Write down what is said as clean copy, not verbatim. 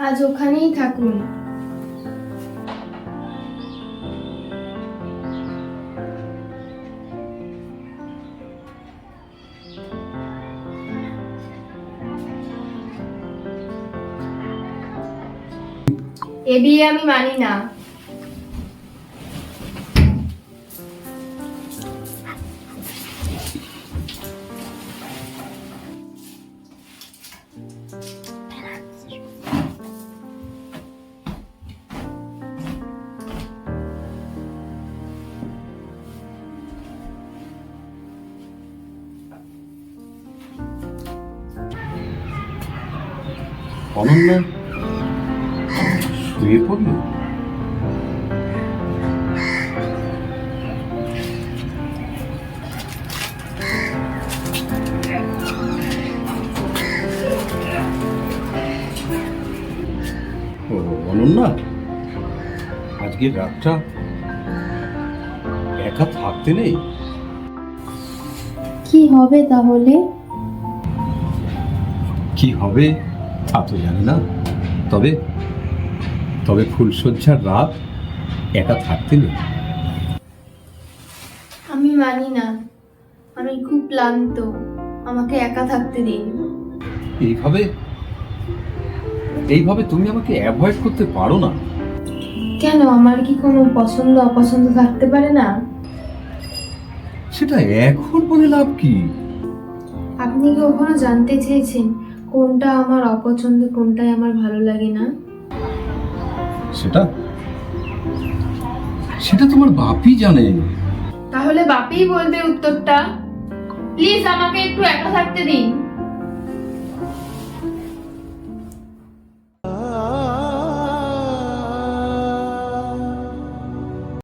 আজ ওখানেই থাকুন। এ বিয়ে আমি মানি না। অনন্যা শুয়ে পড়লো? ও অনন্যা, আজকের রাতটা একা থাকতে নেই? কি হবে তাহলে? কি হবে তা তো জানি না, তবে তবে ফুলশয্যার রাত একা থাকতে নেই। আমি মানি না, আমি খুব ক্লান্ত, আমাকে একা থাকতে দিন। এইভাবে এইভাবে তুমি আমাকে অ্যাভয়েড করতে পারো না। কেন, আমার কি কোনো পছন্দ অপছন্দ থাকতে পারে না? সেটা এখন বলে লাভ কি? আপনি কি কখনো জানতে চেয়েছেন কোনটা আমার অপছন্দ, কোনটাই আমার ভালো লাগে না? সেটা সেটা তোমার বাপই জানে। তাহলে বাপিই বলবে উত্তরটা। প্লিজ আমাকে একটু একা থাকতে দিন।